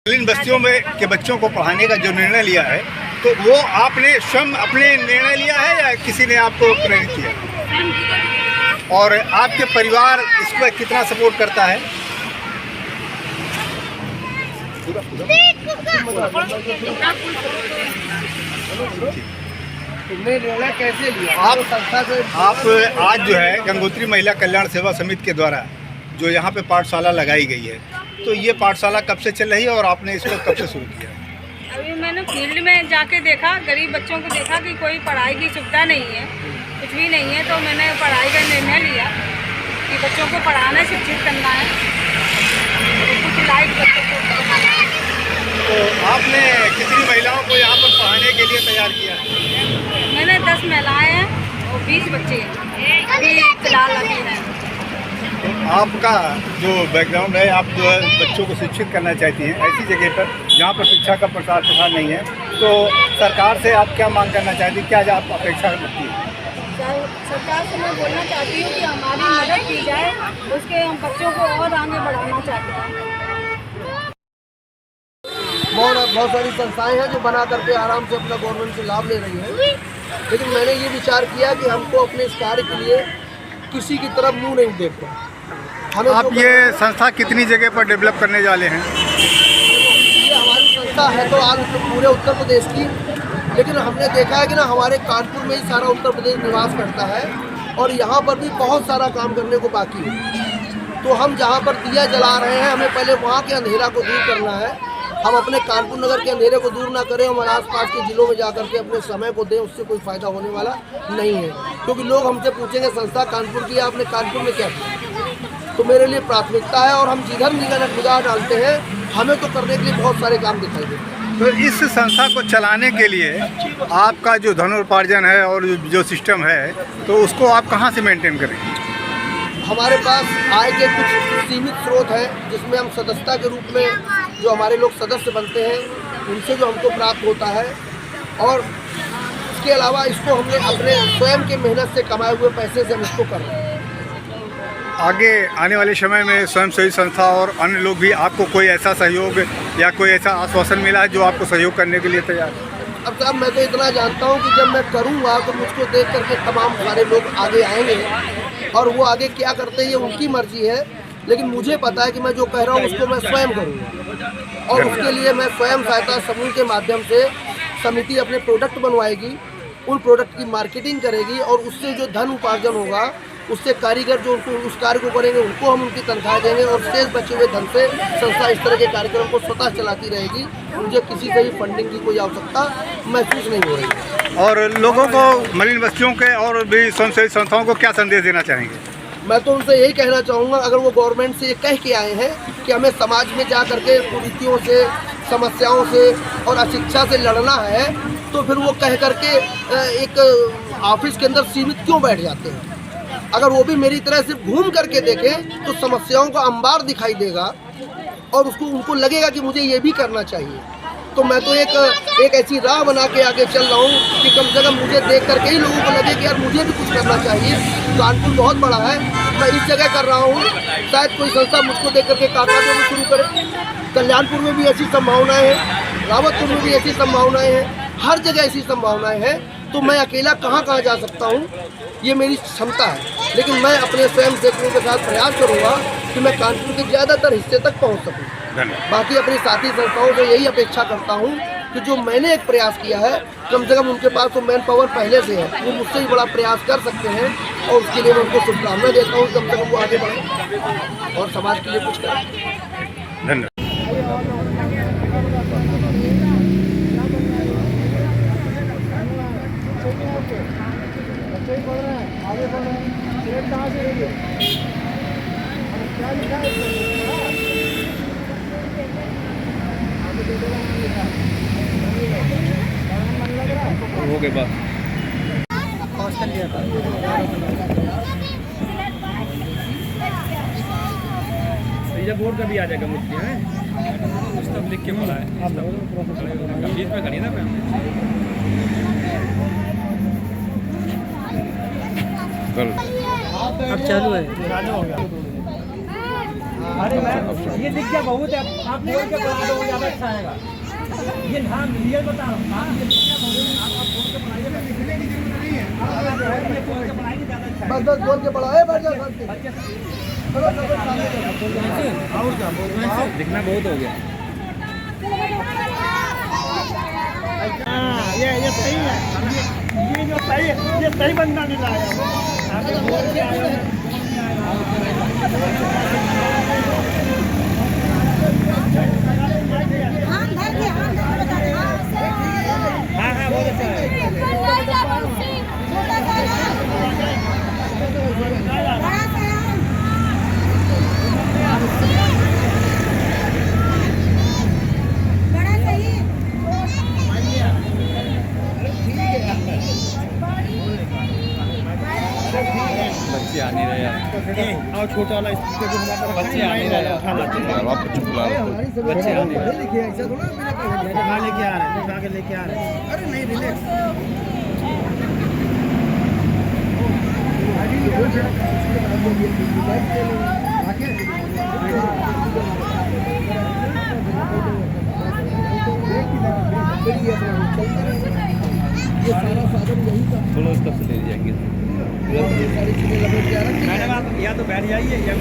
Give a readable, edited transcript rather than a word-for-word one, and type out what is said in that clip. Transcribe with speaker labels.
Speaker 1: इन बस्तियों में के बच्चों को पढ़ाने का जो निर्णय लिया है, तो वो आपने स्वयं अपने निर्णय लिया है या किसी ने आपको प्रेरित किया? और आपके परिवार इस पर कितना सपोर्ट करता है?
Speaker 2: निर्णय कैसे लिया?
Speaker 1: आप आज जो है गंगोत्री महिला कल्याण सेवा समिति के द्वारा जो यहाँ पे पाठशाला लगाई गई है, तो ये पाठशाला कब से चल रही है और आपने इसको कब से शुरू किया?
Speaker 3: अभी मैंने फील्ड में जाके देखा, गरीब बच्चों को देखा कि कोई पढ़ाई की सुविधा नहीं है, कुछ भी नहीं है, तो मैंने पढ़ाई का निर्णय लिया कि बच्चों को पढ़ाना, शिक्षित करना है, कुछ लाइक बच्चों को पढ़ाना है।
Speaker 1: तो आपने कितनी महिलाओं को यहाँ पर पढ़ाने के लिए तैयार किया?
Speaker 3: मैंने 10 महिलाएँ हैं और 20 बच्चे हैं अभी फिलहाल अभी हैं।
Speaker 1: तो आपका जो बैकग्राउंड है, आप जो है बच्चों को शिक्षित करना चाहती हैं ऐसी जगह पर जहाँ पर शिक्षा का प्रसार नहीं है, तो सरकार से आप क्या मांग करना चाहती हैं, क्या आप अपेक्षा करती हैं?
Speaker 3: सरकार से मैं बोलना चाहती हूँ कि हमारी मदद की जाए, उसके हम बच्चों को और आगे बढ़ाना चाहते हैं।
Speaker 2: बहुत सारी संस्थाएं हैं जो बना करके आराम से अपना गवर्नमेंट से लाभ ले रही हैं, लेकिन मैंने ये विचार किया कि हमको अपने इस कार्य के लिए किसी की तरफ मुंह नहीं देखना।
Speaker 1: आप ये संस्था कितनी जगह पर डेवलप करने वाले हैं?
Speaker 2: ये हमारी संस्था है तो आज पूरे उत्तर प्रदेश की, लेकिन हमने देखा है कि ना हमारे कानपुर में ही सारा उत्तर प्रदेश निवास करता है और यहाँ पर भी बहुत सारा काम करने को बाकी है। तो हम जहाँ पर दिया जला रहे हैं, हमें पहले वहाँ के अंधेरा को दूर करना है। हम अपने कानपुर नगर के अंधेरे को दूर ना करें, हमारे आसपास के जिलों में जा करके अपने समय को दें, उससे कोई फ़ायदा होने वाला नहीं है। क्योंकि लोग हमसे पूछेंगे संस्था कानपुर की, आपने कानपुर में क्या किया? तो मेरे लिए प्राथमिकता है और हम जिधर निगाह डालते हैं हमें तो करने के लिए बहुत सारे काम दिखाई देते हैं।
Speaker 1: तो इस संस्था को चलाने के लिए आपका जो धनोपार्जन है और जो सिस्टम है, तो उसको आप कहाँ से मेंटेन करें?
Speaker 2: हमारे पास आय के कुछ सीमित स्रोत हैं, जिसमें हम सदस्यता के रूप में जो हमारे लोग सदस्य बनते हैं उनसे जो हमको प्राप्त होता है, और इसके अलावा इसको हमने अपने स्वयं के मेहनत से कमाए हुए पैसे से हम इसको कर रहे हैं।
Speaker 1: आगे आने वाले समय में स्वयंसेवी संस्था और अन्य लोग भी आपको कोई ऐसा सहयोग या कोई ऐसा आश्वासन मिला है जो आपको सहयोग करने के लिए तैयार है?
Speaker 2: अब साहब मैं तो इतना जानता हूँ कि जब मैं करूँगा तो मुझको देख करके तमाम सारे लोग आगे आएंगे, और वो आगे क्या करते हैं ये उनकी मर्जी है, लेकिन मुझे पता है कि मैं जो कह रहा हूँ उसको मैं स्वयं करूँगा। और उसके लिए मैं स्वयं सहायता समूह के माध्यम से समिति अपने प्रोडक्ट बनवाएगी, उन प्रोडक्ट की मार्केटिंग करेगी, और उससे जो धन उपार्जन होगा उससे कारीगर जो उनको उस कार्य को करेंगे उनको हम उनकी तनख्वाह देंगे, और शेष बचे हुए धन से संस्था इस तरह के कार्यक्रम को स्वतः चलाती रहेगी। मुझे किसी से भी फंडिंग की कोई आवश्यकता महसूस नहीं हो रही है।
Speaker 1: और लोगों को, मलिन बस्तियों के और भी स्वयंसेवी संस्थाओं को क्या संदेश देना चाहेंगे?
Speaker 2: मैं तो उनसे यही कहना चाहूँगा, अगर वो गवर्नमेंट से ये कह के आए हैं कि हमें समाज में जा करके कुरीतियों से, समस्याओं से और अशिक्षा से लड़ना है, तो फिर वो कह करके एक ऑफिस के अंदर सीमित क्यों बैठ जाते हैं? अगर वो भी मेरी तरह सिर्फ घूम करके देखें तो समस्याओं का अंबार दिखाई देगा और उनको लगेगा कि मुझे ये भी करना चाहिए। तो मैं तो एक ऐसी राह बना के आगे चल रहा हूँ कि कम से कम मुझे देख करके ही लोगों को लगे कि यार मुझे भी कुछ करना चाहिए। कानपुर बहुत बड़ा है, मैं इस जगह कर रहा हूँ, शायद कोई संस्था मुझको देख करके काठमांडू में शुरू करे। कल्याणपुर में भी ऐसी संभावनाएँ हैं, रावतपुर में भी ऐसी संभावनाएँ हैं, हर जगह ऐसी संभावनाएँ हैं। तो मैं अकेला कहाँ जा सकता हूँ, ये मेरी क्षमता है, लेकिन मैं अपने स्वयं सेवकों के साथ प्रयास करूँगा कि मैं कानपुर के ज़्यादातर हिस्से तक पहुँच सकूँ। बाकी अपनी साथी संस्थाओं से यही अपेक्षा करता हूँ कि जो मैंने एक प्रयास किया है, कम से कम उनके पास तो मैन पावर पहले से है, वो मुझसे भी बड़ा प्रयास कर सकते हैं, और उसके लिए मैं उनको शुभकामना देता हूँ। कम से कम वो आगे बढ़ें और समाज के लिए कुछ करें।
Speaker 1: धन्यवाद। हो गए बात बोर्ड का भी आ जाएगा मुझे है, कुछ तब लिख के बोला है बीच में खड़ी ना
Speaker 4: अब चालू है। अरे मैम ये दिक्कत बहुत है, आप बोल के बता दो ज़्यादा अच्छा आएगा। ये हाँ रियल बता रहा हूँ, हाँ ये दिक्कत बहुत है, आप बोल के पढ़ाइए ना, लिखने की जरूरत नहीं है, ये बोल के पढ़ाइए ज़्यादा अच्छा है।
Speaker 2: बस बोल के पढ़ाए बैठ जाओ घर पे।
Speaker 4: बच्चे
Speaker 2: चलो सब सामने चलो।
Speaker 4: और क्या बोल रहे हैं, लिखना बहुत हो गया। हाँ ये सही है, ये जो सही है, ये सही बंदा मिला है। आगे बोल के आया है। हाँ हाँ बहुत अच्छा है।
Speaker 5: बच्चे आ नहीं रहे यार,
Speaker 4: और छोटा वाला इसके जो हमारा
Speaker 5: बच्चे आ नहीं रहे यार, आप बच्चों को बुला लो।
Speaker 2: बच्चे पढ़े लिखे ऐसा थोड़ा बिना पढ़े लिखे।
Speaker 4: कहाँ लेके आ रहे हैं, कहाँ के लेके आ रहे हैं।
Speaker 2: अरे नहीं रिलैक्स। ये सारा साधन यही का
Speaker 5: थोड़ा उसका से ले जाएंगे।
Speaker 2: सारी चीजें लपेट के आ रहा है।
Speaker 4: मैडम आप या तो बैठ जाइए या